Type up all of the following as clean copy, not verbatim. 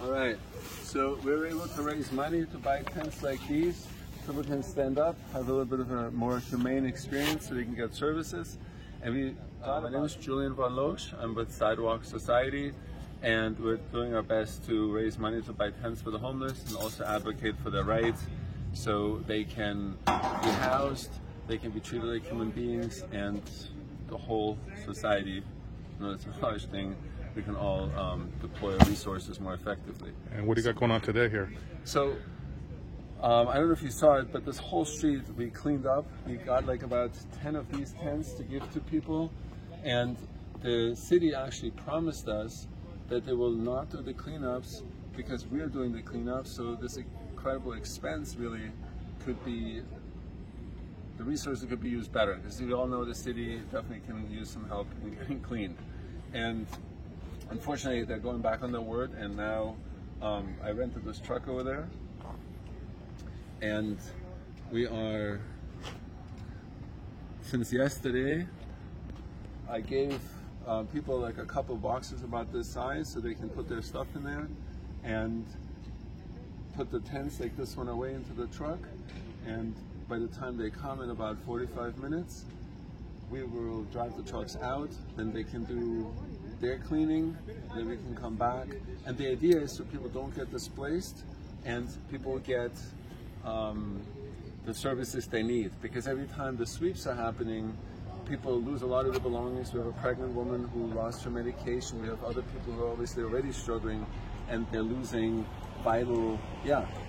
All right, so we were able to raise money to buy tents like these. People can stand up, have a little bit of a more humane experience so they can get services. And my name is Julian von Loesch. I'm with Sidewalk Society, and we're doing our best to raise money to buy tents for the homeless and also advocate for their rights so they can be housed, they can be treated like human beings, and the whole society, it's a large thing, we can all deploy our resources more effectively. And what do you got going on today here? So, I don't know if you saw it, but this whole street we cleaned up. We got like about 10 of these tents to give to people, and the city actually promised us that they will not do the cleanups because we're doing the cleanups, so this incredible expense really could be, the resources could be used better, because we all know the city definitely can use some help in getting clean. And unfortunately they're going back on their word, and now I rented this truck over there, and we are, since yesterday, I gave people like a couple boxes about this size so they can put their stuff in there and put the tents like this one away into the truck, and by the time they come in about 45 minutes, we will drive the trucks out, then they can do their cleaning, then we can come back. And the idea is so people don't get displaced and people get the services they need, because every time the sweeps are happening, people lose a lot of their belongings. We have a pregnant woman who lost her medication. We have other people who are obviously already struggling, and they're losing vital,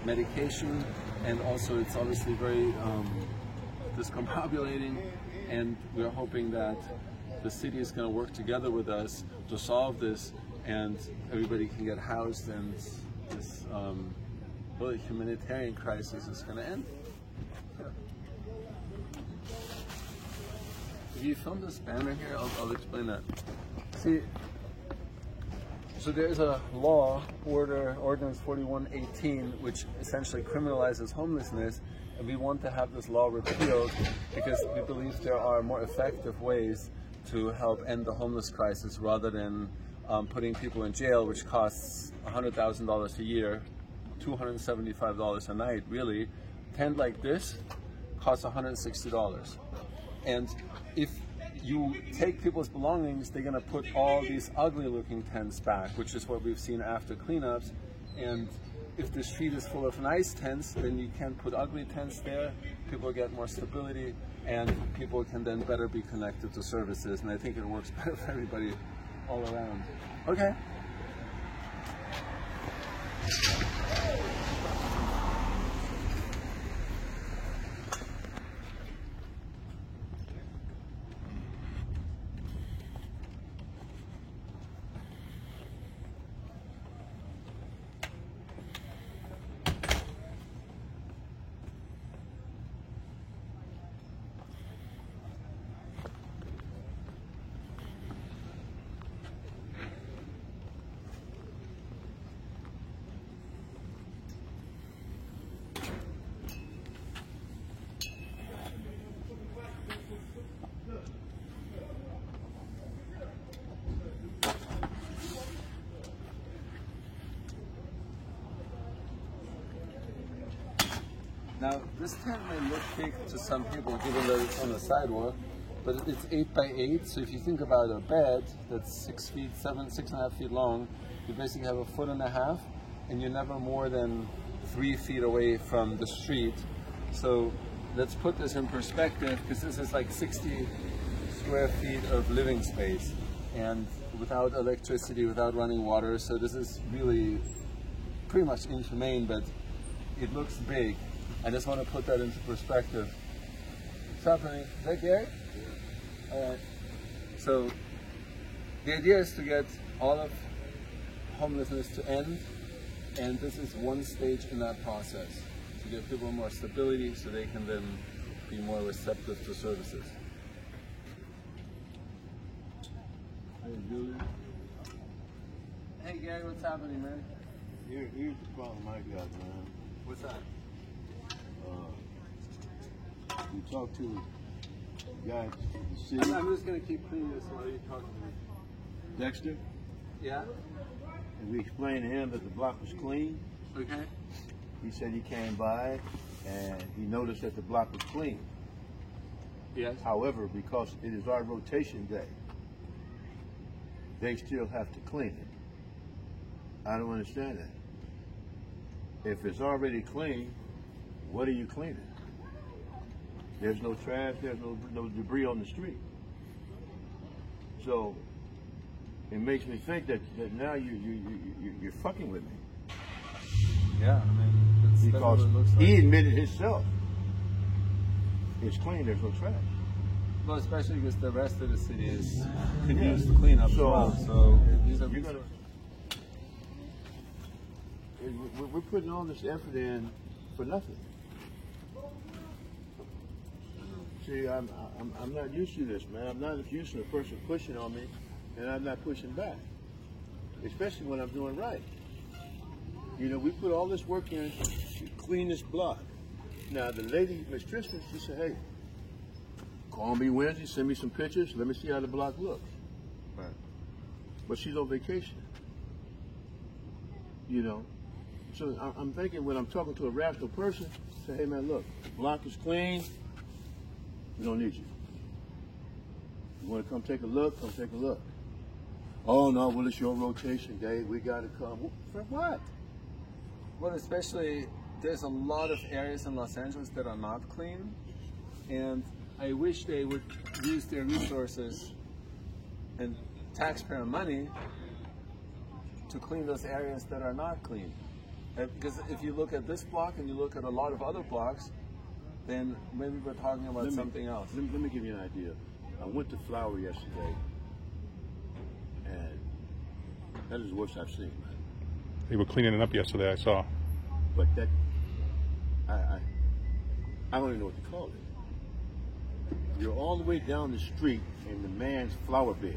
medication, and also it's obviously very discombobulating, and we're hoping that the city is going to work together with us to solve this, and everybody can get housed, and this really humanitarian crisis is going to end. If you film this banner here, I'll explain that. See, so there's a law, Ordinance 4118, which essentially criminalizes homelessness, and we want to have this law repealed because we believe there are more effective ways to help end the homeless crisis rather than putting people in jail, which costs $100,000 a year, $275 a night, really. A tent like this costs $160. And if you take people's belongings, they're going to put all these ugly looking tents back, which is what we've seen after cleanups. And if the street is full of nice tents, then you can't put ugly tents there. People get more stability, and people can then better be connected to services. And I think it works better for everybody all around. Okay. Now, this tent may look big to some people, given that it's on the sidewalk, but it's 8 by 8. So if you think about a bed that's 6 feet, 6.5 feet long, you basically have 1.5 feet, and you're never more than 3 feet away from the street. So let's put this in perspective, because this is like 60 square feet of living space, and without electricity, without running water. So this is really pretty much inhumane, but it looks big. I just want to put that into perspective. What's happening? Is that Gary? All right. So the idea is to get all of homelessness to end, and this is one stage in that process, to give people more stability so they can then be more receptive to services. Hey, Julian. Hey, Gary, what's happening, man? Here's the problem I got, man. What's that? We talked to the guy at the city. I'm just going to keep cleaning this while you talk to me. Dexter? Yeah? and we explained to him that the block was clean. Okay. He said he came by and he noticed that the block was clean. Yes. However, because it is our rotation day, they still have to clean it. I don't understand that. If it's already clean, what are you cleaning? There's no trash, there's no debris on the street. So it makes me think that now you're fucking with me. Yeah, I mean, that's Because what it looks like. he admitted himself. It's clean, there's no trash. Well, especially because the rest of the city could use the cleanup as So- well. So these are You're gonna, we're putting all this effort in for nothing. See, I'm not used to this, man. I'm not used to a person pushing on me, and I'm not pushing back, especially when I'm doing right. You know, we put all this work in to clean this block. Now, the lady, Miss Tristan, she said, hey, call me Wednesday, send me some pictures, let me see how the block looks. Right. But she's on vacation. You know? So I'm thinking when I'm talking to a rational person, say, hey man, look, the block is clean, we don't need you. You want to come take a look, come take a look. Oh no, well it's your rotation day, we got to come. For what? Well, especially there's a lot of areas in Los Angeles that are not clean, and I wish they would use their resources and taxpayer money to clean those areas that are not clean. Because if you look at this block and you look at a lot of other blocks, then maybe we're talking about something else. Let me give you an idea. I went to Flower yesterday, and that is the worst I've seen, man. They were cleaning it up yesterday, I saw. But that, I don't even know what to call it. You're all the way down the street in the man's flower bed.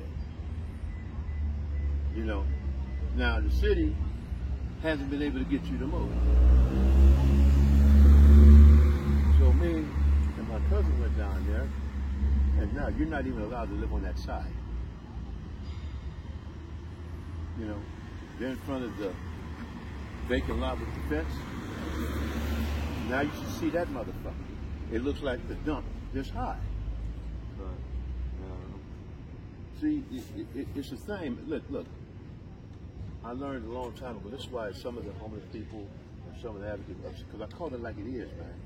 You know, now the city hasn't been able to get you to move. So me and my cousin went down there, and now you're not even allowed to live on that side. You know, they're in front of the vacant lot with the fence. Now you should see that motherfucker. It looks like the dump this high. See, it's a thing. Look. I learned a long time ago. This is why some of the homeless people and some of the advocates, because I call it like it is, man.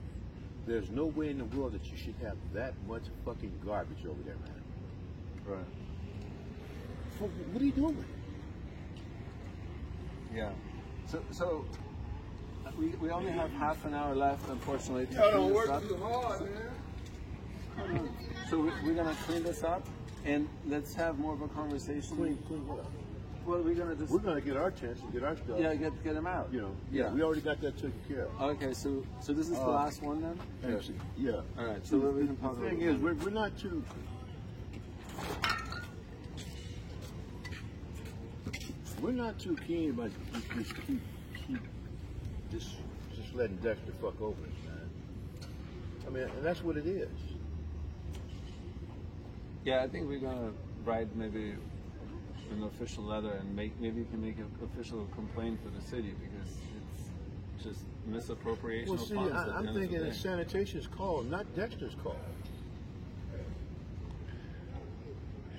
There's no way in the world that you should have that much fucking garbage over there, man. Right. What are you doing? Yeah. So we only have half an hour left, unfortunately. Y'all don't work too hard, man. So we're gonna clean this up, and let's have more of a conversation. Clean what up? Well, we're gonna get our chance and get our stuff. Yeah, get them out. You know. Yeah. We already got that taken care of. Okay, so this is the last one then. Yeah. All right. So we can talk the thing about is, we're not too. We're not too keen about just letting Dexter fuck over us, man. I mean, and that's what it is. Yeah, I think we're gonna write maybe an official letter and maybe you can make an official complaint to the city because it's just misappropriation Well, of see, funds. at the I'm end of the thinking day. it's sanitation's call, not Dexter's call.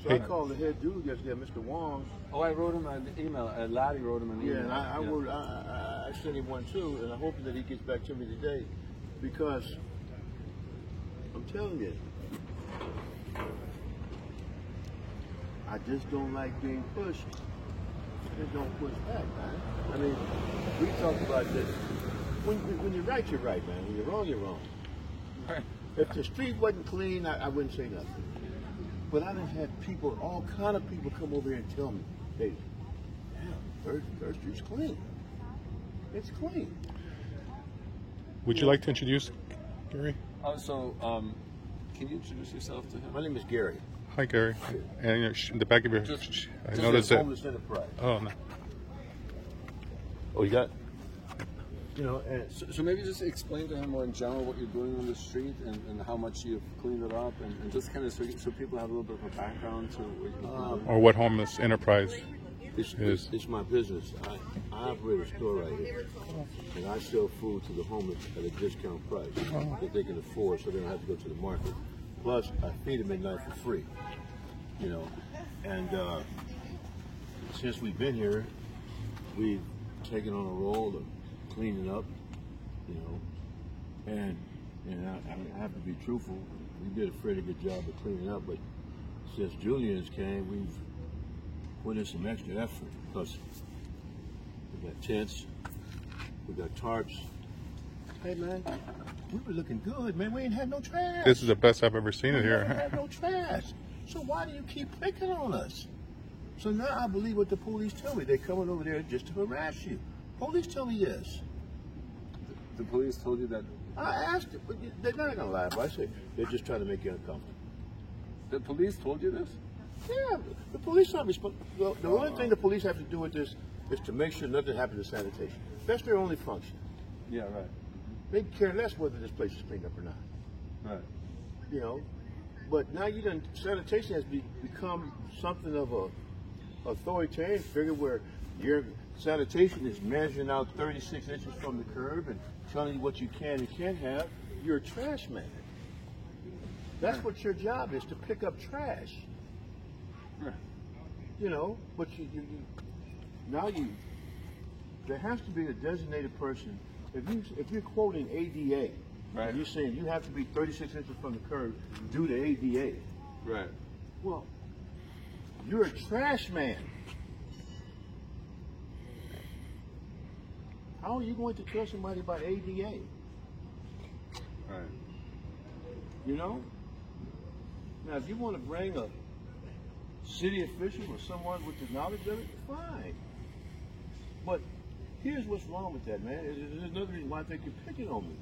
So I called the head dude yesterday, Mr. Wong. Oh, I wrote him an email. Laddie wrote him an email. Yeah, and I sent him one too, and I hope that he gets back to me today, because I'm telling you, I just don't like being pushed. And don't push back, man. I mean, we talked about this. When you're right, you're right, man. When you're wrong, you're wrong. Right. If the street wasn't clean, I wouldn't say nothing. But I done had people, all kind of people come over here and tell me, hey, damn, Third Street's clean. It's clean. Would you like to introduce Gary? Also, can you introduce yourself to him? My name is Gary. Hi, Gary. And in the back of your, I noticed that. Homeless Enterprise. Oh, no. Oh, you got? You know, so maybe just explain to him more in general what you're doing on the street and how much you've cleaned it up and just kind of so people have a little bit of a background to what you're doing. Or what homeless enterprise? It's my business. I operate a store right here, and I sell food to the homeless at a discount price that they can afford, so they don't have to go to the market. Plus, I feed them at night for free. You know, and since we've been here, we've taken on a role of cleaning up. You know, and I have to be truthful. We did a pretty good job of cleaning up, but since Julian's came, we've put in some extra effort because we got tents, we got tarps. Hey man, we were looking good, man. We ain't had no trash. This is the best I've ever seen it We here. never had no trash. So why do you keep picking on us? So now I believe what the police tell me. They're coming over there just to harass you. Police tell me this. The police told you that? I asked them, but they're not gonna lie. But I say they're just trying to make you uncomfortable. The police told you this? Yeah, the police aren't responsible. The only thing the police have to do with this is to make sure nothing happens to sanitation. That's their only function. Yeah, right. They care less whether this place is cleaned up or not. Right. You know, but now sanitation has become something of a authoritarian figure where your sanitation is measuring out 36 inches from the curb and telling you what you can and can't have. You're a trash man. That's what your job is, to pick up trash. Right. You know, but there has to be a designated person. If you're quoting ADA, right, and you're saying you have to be 36 inches from the curb due to ADA. Right. Well, you're a trash man. How are you going to tell somebody about ADA? Right. You know? Now, if you want to bring a city official or someone with the knowledge of it, fine. But here's what's wrong with that, man. There's another reason why I think you're picking on me.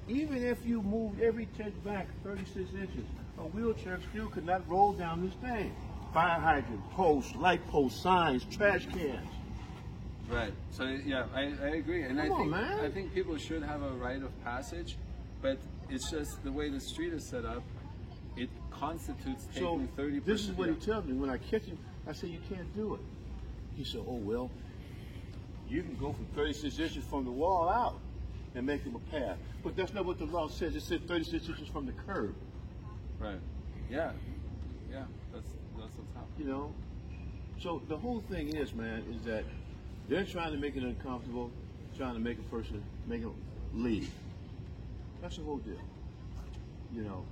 Even if you moved every tent back 36 inches, a wheelchair still could not roll down this thing. Fire hydrant, posts, light posts, signs, trash cans. Right. So yeah, I agree, and Come on, I think people should have a rite of passage, but it's just the way the street is set up. It constitutes taking 30%. This is what he tells me when I catch him. I say you can't do it. He said, "Oh well, you can go from 36 inches from the wall out and make him a path, but that's not what the law says. It said 36 inches from the curb." Right. Yeah. Yeah. That's what's happening. You know. So the whole thing is, man, is that they're trying to make it uncomfortable, trying to make him leave. That's the whole deal. You know.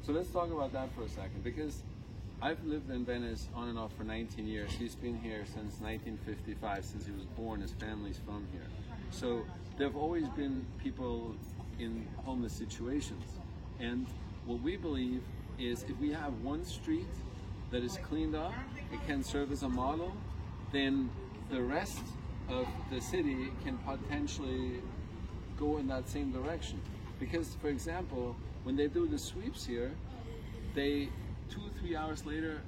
So let's talk about that for a second, because I've lived in Venice on and off for 19 years. He's been here since 1955, since he was born. His family's from here. So there have always been people in homeless situations. And what we believe is if we have one street that is cleaned up, it can serve as a model, then the rest of the city can potentially go in that same direction. Because, for example, when they do the sweeps here, they 2 or 3 hours later,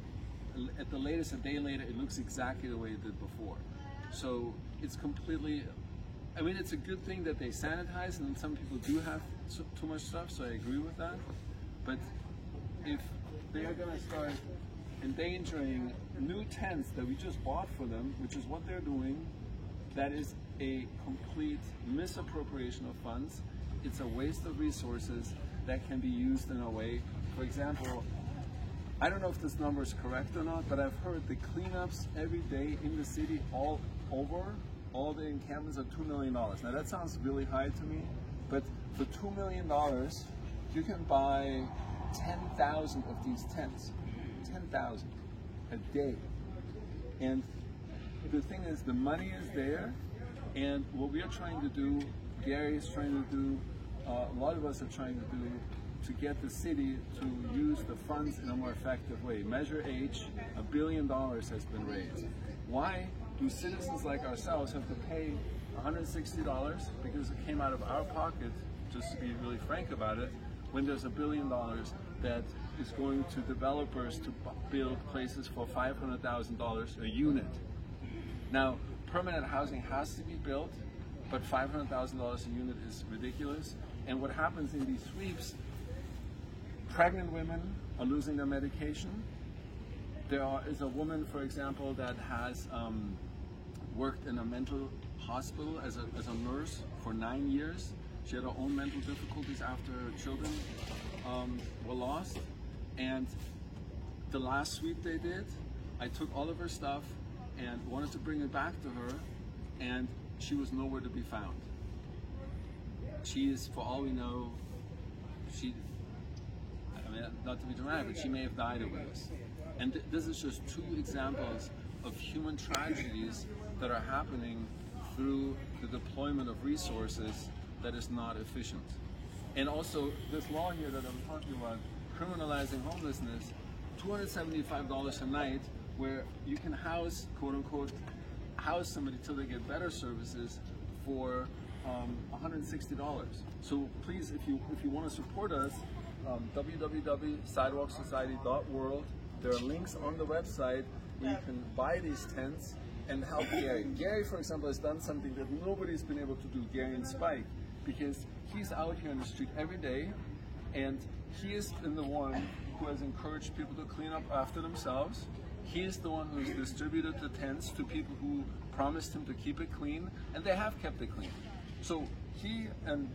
at the latest a day later, it looks exactly the way it did before. So it's completely, I mean, it's a good thing that they sanitize, and some people do have too much stuff, so I agree with that. But if they are going to start endangering new tents that we just bought for them, which is what they're doing, that is a complete misappropriation of funds. It's a waste of resources that can be used in a way. For example, I don't know if this number is correct or not, but I've heard the cleanups every day in the city all over, all the encampments are $2 million. Now that sounds really high to me, but for $2 million, you can buy 10,000 of these tents. 10,000 a day. And the thing is, the money is there, and what we are trying to do, Gary is trying to do, a lot of us are trying to do, to get the city to use the funds in a more effective way. Measure H, $1 billion has been raised. Why do citizens like ourselves have to pay $160 because it came out of our pocket, just to be really frank about it, when there's $1 billion that is going to developers to build places for $500,000 a unit? Now, permanent housing has to be built, but $500,000 a unit is ridiculous. And what happens in these sweeps, pregnant women are losing their medication, is a woman, for example, that has worked in a mental hospital as a nurse for 9 years. She had her own mental difficulties after her children were lost. And the last sweep they did, I took all of her stuff and wanted to bring it back to her, and she was nowhere to be found. She is, for all we know, I mean, not to be dramatic, but she may have died of this. And this is just 2 examples of human tragedies that are happening through the deployment of resources that is not efficient. And also, this law here that I'm talking about, criminalizing homelessness, $275 a night, where you can house, quote unquote, house somebody till they get better services for $160. So please, if you want to support us, www.sidewalksociety.world. There are links on the website where you can buy these tents and help Gary. Gary, for example, has done something that nobody's been able to do, Gary and Spike, because he's out here on the street every day, and he has been the one who has encouraged people to clean up after themselves. He is the one who's distributed the tents to people who promised him to keep it clean, and they have kept it clean. So he and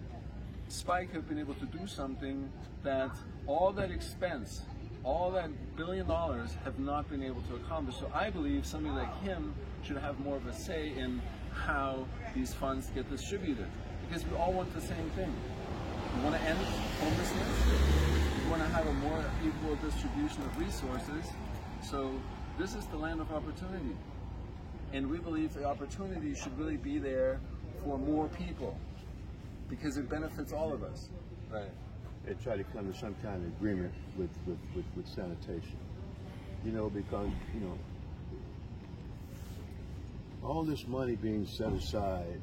Spike have been able to do something that all that expense, all that $1 billion have not been able to accomplish. So I believe somebody like him should have more of a say in how these funds get distributed, because we all want the same thing. We want to end homelessness. We want to have a more equal distribution of resources. So this is the land of opportunity. And we believe the opportunity should really be there for more people, because it benefits all of us. Right. And try to come to some kind of agreement with sanitation. You know, because, you know, all this money being set aside,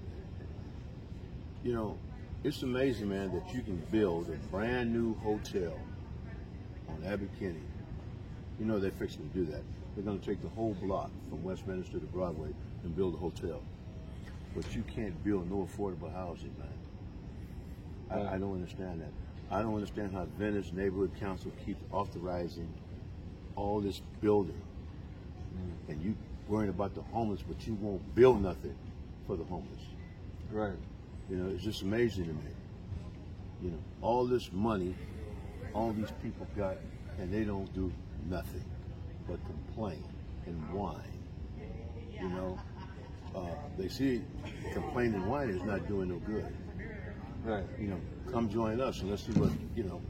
you know, it's amazing, man, that you can build a brand new hotel on Abbot Kinney. You know they're fixing to do that. They're going to take the whole block from Westminster to Broadway and build a hotel. But you can't build no affordable housing, man. I don't understand that. I don't understand how Venice Neighborhood Council keeps authorizing all this building. And you worrying about the homeless, but you won't build nothing for the homeless. Right. You know, it's just amazing to me. You know, all this money, all these people got, and they don't do nothing but complain and whine. You know, they see complaining and whining is not doing no good. Right. You know, come join us and let's see what, you know.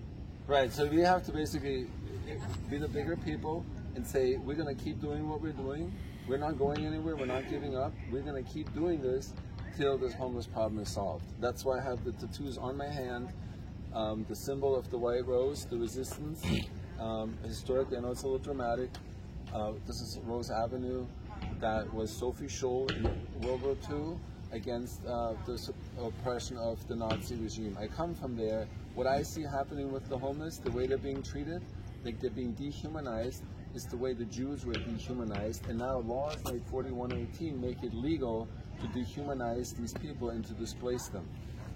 Right, so we have to basically be the bigger people and say, we're going to keep doing what we're doing. We're not going anywhere. We're not giving up. We're going to keep doing this till this homeless problem is solved. That's why I have the tattoos on my hand, the symbol of the white rose, the resistance. Historically, I know it's a little dramatic. This is Rose Avenue. That was Sophie Scholl in World War II against the oppression of the Nazi regime. I come from there. What I see happening with the homeless, the way they're being treated, like they're being dehumanized, is the way the Jews were dehumanized. And now laws like 4118 make it legal to dehumanize these people and to displace them.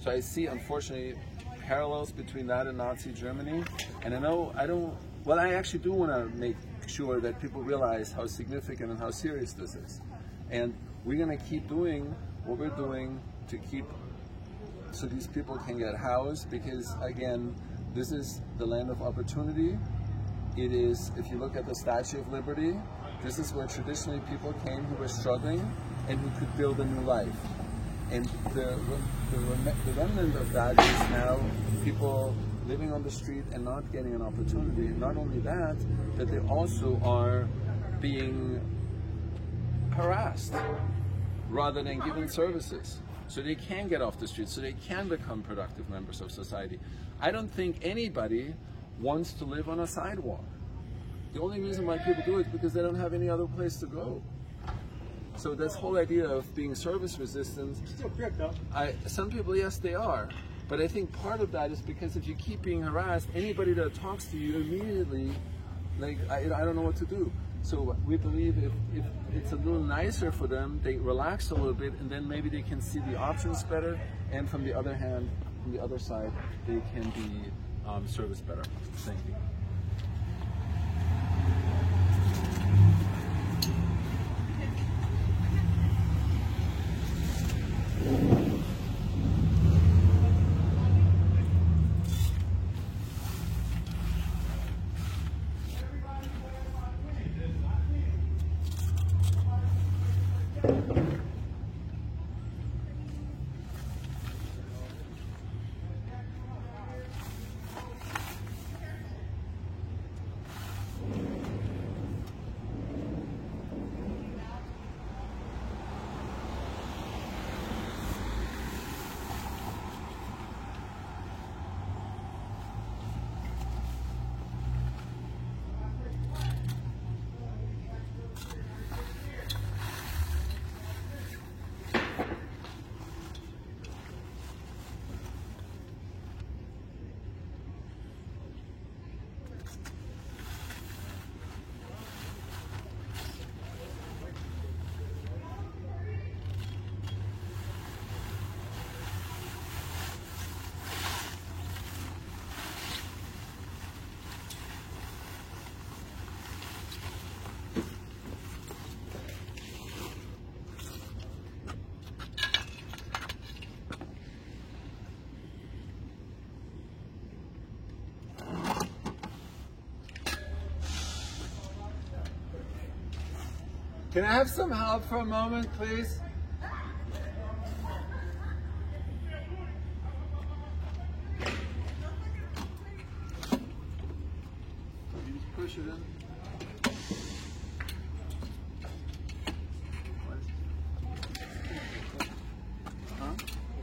So I see, unfortunately, parallels between that and Nazi Germany. And I actually do want to make sure that people realize how significant and how serious this is. And we're going to keep doing what we're doing to keep so these people can get housed, because again, this is the land of opportunity. It is, if you look at the Statue of Liberty, this is where traditionally people came who were struggling and who could build a new life. And the remnant of that is now people living on the street and not getting an opportunity. Not only that, but they also are being harassed rather than given services. So they can get off the street, so they can become productive members of society. I don't think anybody wants to live on a sidewalk. The only reason why people do it is because they don't have any other place to go. So this whole idea of being service resistant, some people, yes, they are. But I think part of that is because if you keep being harassed, anybody that talks to you immediately, like, I don't know what to do. So we believe if it's a little nicer for them, they relax a little bit, and then maybe they can see the options better. And from the other hand, from the other side, they can be serviced better. Thank you. Can I have some help for a moment, please? You just push it in.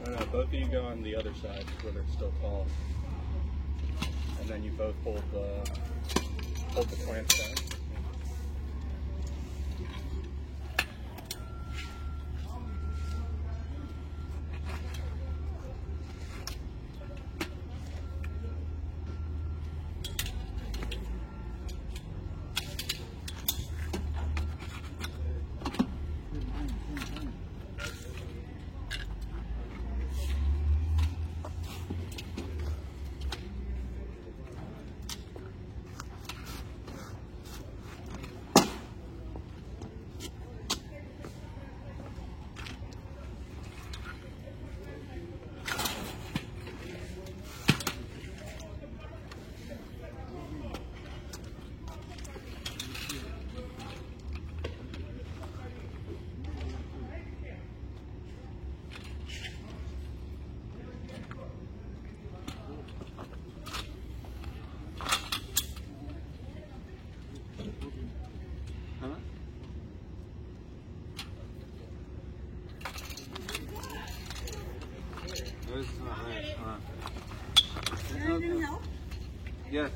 No, both of you go on the other side where they're still tall. And then you both hold the clamps down. This is not right. You need help? Yes.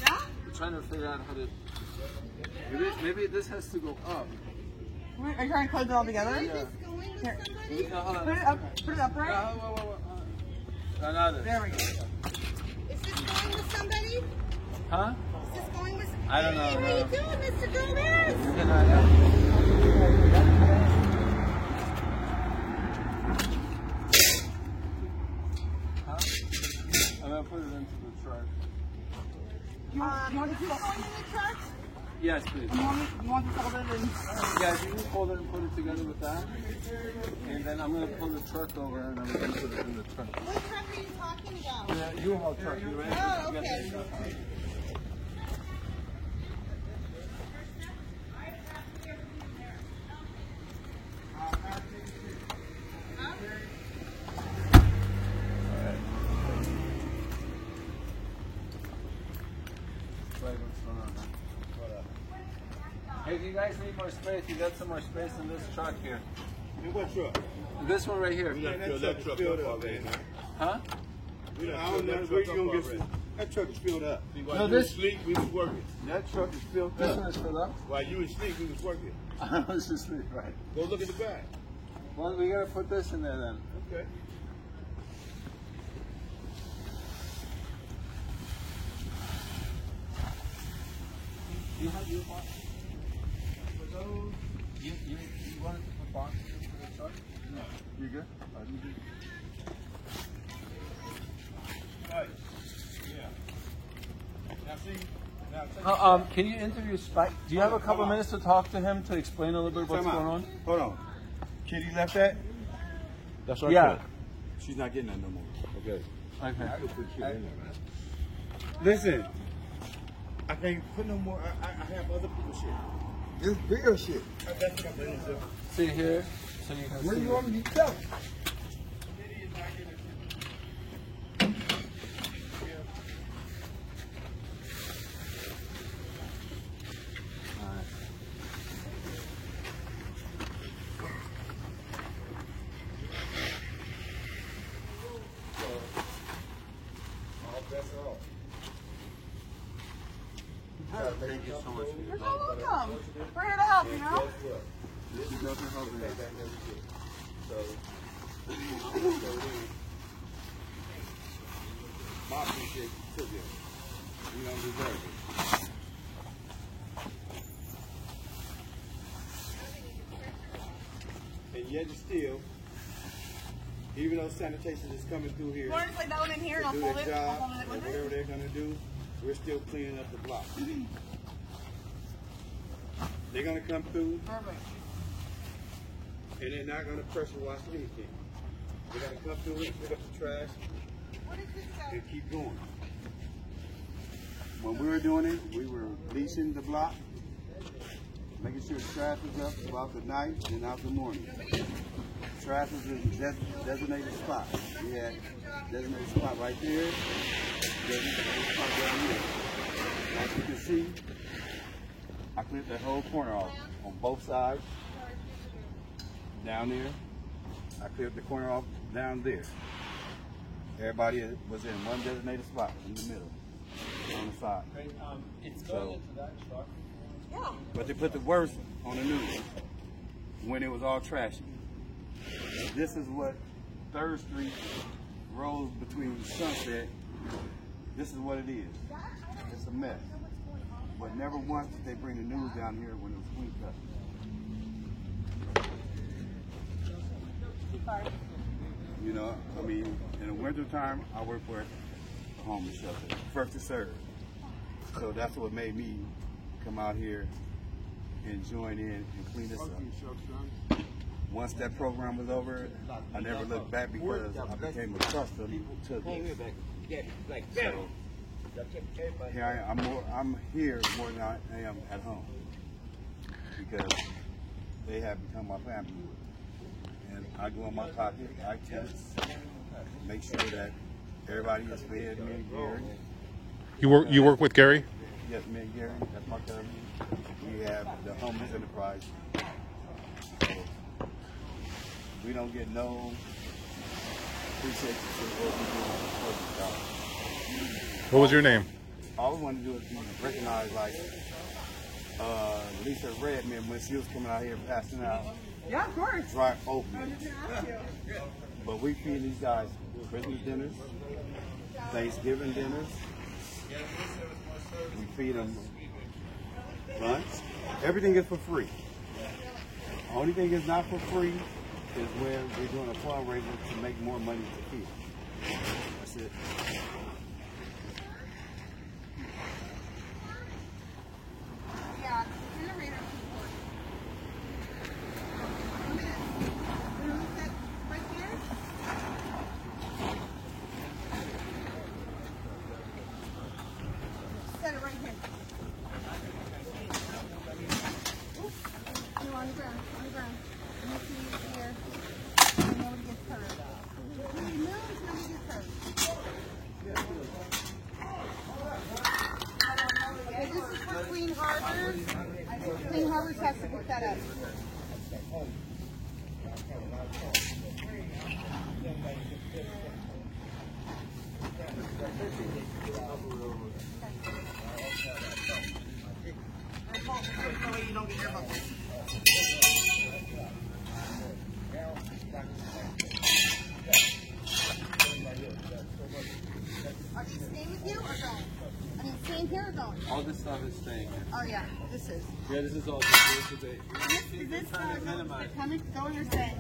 Yeah? I'm trying to figure out how to. Maybe this has to go up. Wait, are you trying to close it all together? Yeah. Here. No, hold on. Put it upright. Another. There we go. Is this going with somebody? Huh? Is this going with somebody? I don't know. Hey, what are you doing, Mr. Gomez? Can I, I'm gonna put it into the truck. You want Is to this going in the truck? Yes, please. you want to fold it and... Yeah, if you can fold it and put it together with that. And then I'm gonna pull the truck over and I'm gonna put it in the truck. What truck are you talking about? Yeah, U-Haul truck. You ready? Oh, Get okay. this up. Hey, if you guys need more space, you got some more space in this truck here. In what truck? This one right here. Man, that truck filled up, man. Huh? I don't know where you gonna get some. That truck is filled up. While No, you was this- asleep, we was working. That truck is filled This up. one is filled up? While you was asleep, we was working. I was just right. Go look at the back. Well, we gotta put this in there then. Okay. You have your box? For those, you wanted to put boxes into the truck? No. You good? You good? Right. Yeah. Now see. Can you interview Spike? Do you have a couple minutes to talk to him to explain a little bit what's Time out. going on? Hold on. Kitty left that? That's right. Yeah. She's not getting that no more. Okay. Okay. I could put shit in there, man. Listen, I can't put no more. I have other people's shit. It's bigger shit. That's what I'm bringing to. See here, so you can Where see. do you want me to go? Thank you so much for your You're help. so welcome. We're here to help, you know? You definitely helped me. My appreciation took it. You don't deserve it. And yet and still, even though sanitation is coming through here You want to just like that one in here and to I'll do fold their it? I'll job, fold or it with whatever it. they're gonna do, we're still cleaning up the block. They're gonna come through, Perfect. and they're not gonna pressure wash anything. They're gonna come through and pick up the trash What is this guy? and keep going. When we were doing it, we were leasing the block. making sure trash is up throughout the night and out the morning. Trash is in designated spot. We had designated spot right there, designated spot down here. As you can see, I cleared that whole corner off on both sides. Down there, I cleared the corner off down there. Everybody was in one designated spot in the middle, on the side. It's going into that truck. Yeah. But they put the worst on the news when it was all trashy. This is what 3rd Street rolls between Sunset. This is what it is. It's a mess. But never once did they bring the news down here when it was cleaned up. You know, I mean, in the winter time, I work for a homeless shelter, first to serve. So that's what made me come out here and join in and clean this up. Once that program was over, I never looked back because I became accustomed to this. So here I'm here more than I am at home because they have become my family. And I go in my pocket, I test, make sure that everybody is fed. Me and Gary. You work with Gary? Yes, me and Gary. That's my cousin. We have the homeless enterprise. So we don't get no appreciation for what we do. What was your name? All we want to do is be recognized like Lisa Redman when she was coming out here passing out. Yeah, of course. Dry oatmeal. But we feed these guys Christmas dinners, Thanksgiving dinners. We feed them lunch. Everything is for free. Only thing is not for free is when we're doing a fundraiser to make more money to feed. That's it. Yeah, generator support. Remove that right there? Set it right here. No, on the ground, on the ground. Let me see here. Nobody gets hurt. When he moves, nobody gets hurt. Okay, this is for Clean Harbors. Clean Harbors has to pick that up. Are they staying with you or going? I mean, staying here or going? All this stuff is staying here. Oh yeah, this is. Yeah, this is all just today. Is this coming, going or staying?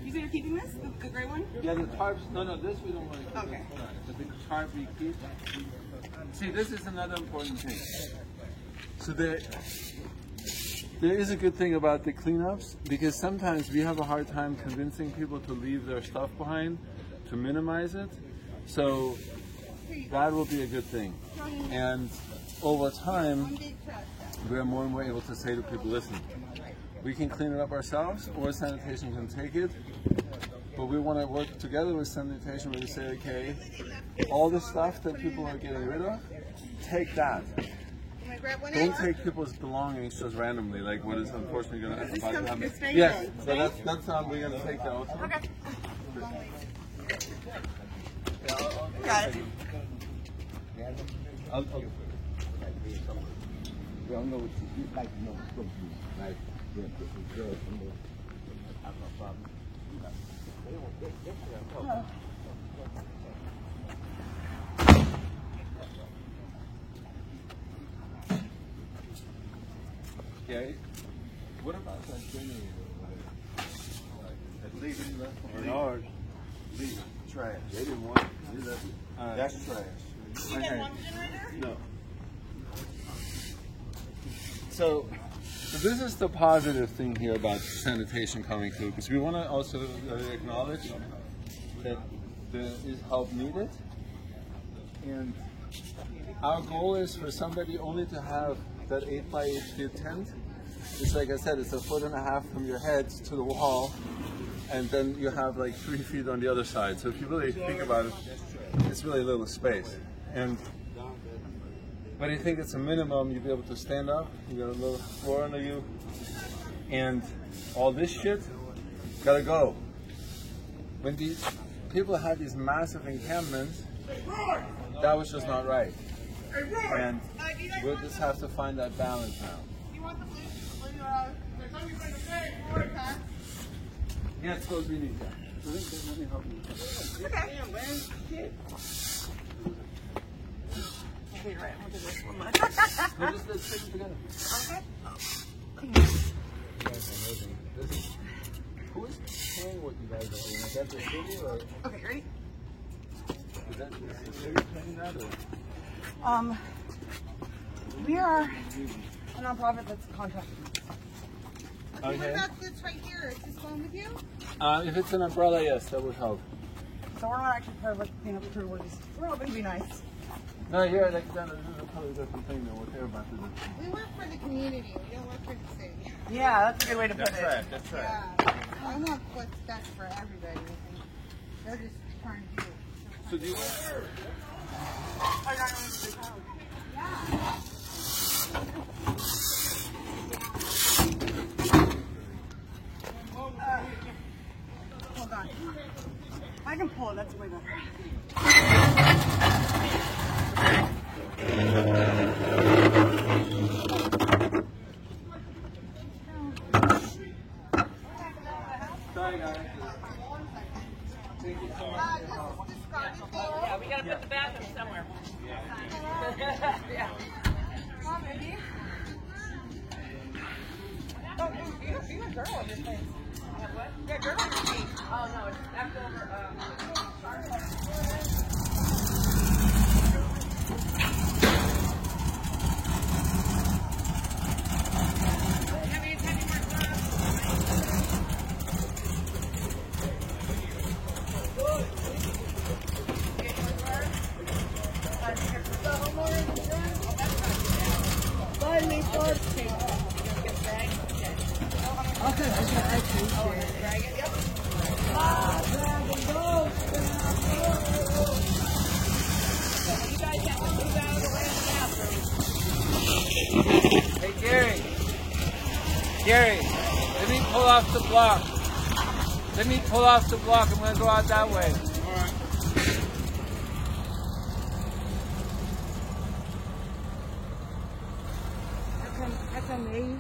You said you're keeping this? The gray one? Yeah, the tarps. No, this we don't want to keep. Okay. But the tarp we keep. See, this is another important thing. So there is a good thing about the cleanups because sometimes we have a hard time convincing people to leave their stuff behind, to minimize it. So that will be a good thing. And over time, we are more and more able to say to people, listen, we can clean it up ourselves or sanitation can take it. But we want to work together with sanitation where we say, okay, all the stuff that people are getting rid of, take that. Don't take people's belongings just randomly, like what is unfortunately going to happen. Yes, so that's how we're going to take that also. Okay. Got it. I'll We don't know what you'd like to know what's going to be. Like, yeah, this is good. I have no problem. Okay. What about that generator? Leave it. Bernard, Leave it. Trash. they didn't want it. They left it. All right. That's trash. You didn't want the generator? No. So this is the positive thing here about sanitation coming through, because we want to also acknowledge that there is help needed, and our goal is for somebody only to have that 8x8 feet tent. It's like I said, it's 1.5 feet from your head to the wall, and then you have like 3 feet on the other side. So if you really think about it, it's really little space. But I think it's a minimum. You'll be able to stand up. You got a little floor under you, and all this shit gotta go. When these people had these massive encampments, that was just not right. And we'll just have to find that balance now. You want the blue? Yeah, it's supposed to be neat. Let me help you. Okay. Okay, you're right. I'll do this one much. No, just let's stick them together. Okay. You guys are amazing. Who is paying what you guys are doing? Is that the city or Okay, ready? is that the city paying that or? We are a nonprofit that's contracted. What Okay. about this right here? Is this going with you? If it's an umbrella, yes, that would help. So we're not actually part of like the cleanup crew. We're hoping to be nice. No, yeah, like that is a totally different thing than what they're about to do. We work for the community. We don't work for the city. Yeah, that's a good way to put it. That's right. Yeah. I want what's best for everybody. They're just trying to do it. So do you Hold on. I can pull it. That's way better. Sorry, guys. Yeah, we gotta put the bathroom somewhere. Yeah. Come on, baby. Oh, you got girl on your face. You have what? You got girl on your face. Oh, no, it's back over. Hey, Gary. Gary, let me pull off the block. Let me pull off the block. I'm going to go out that way. All right. That's on me.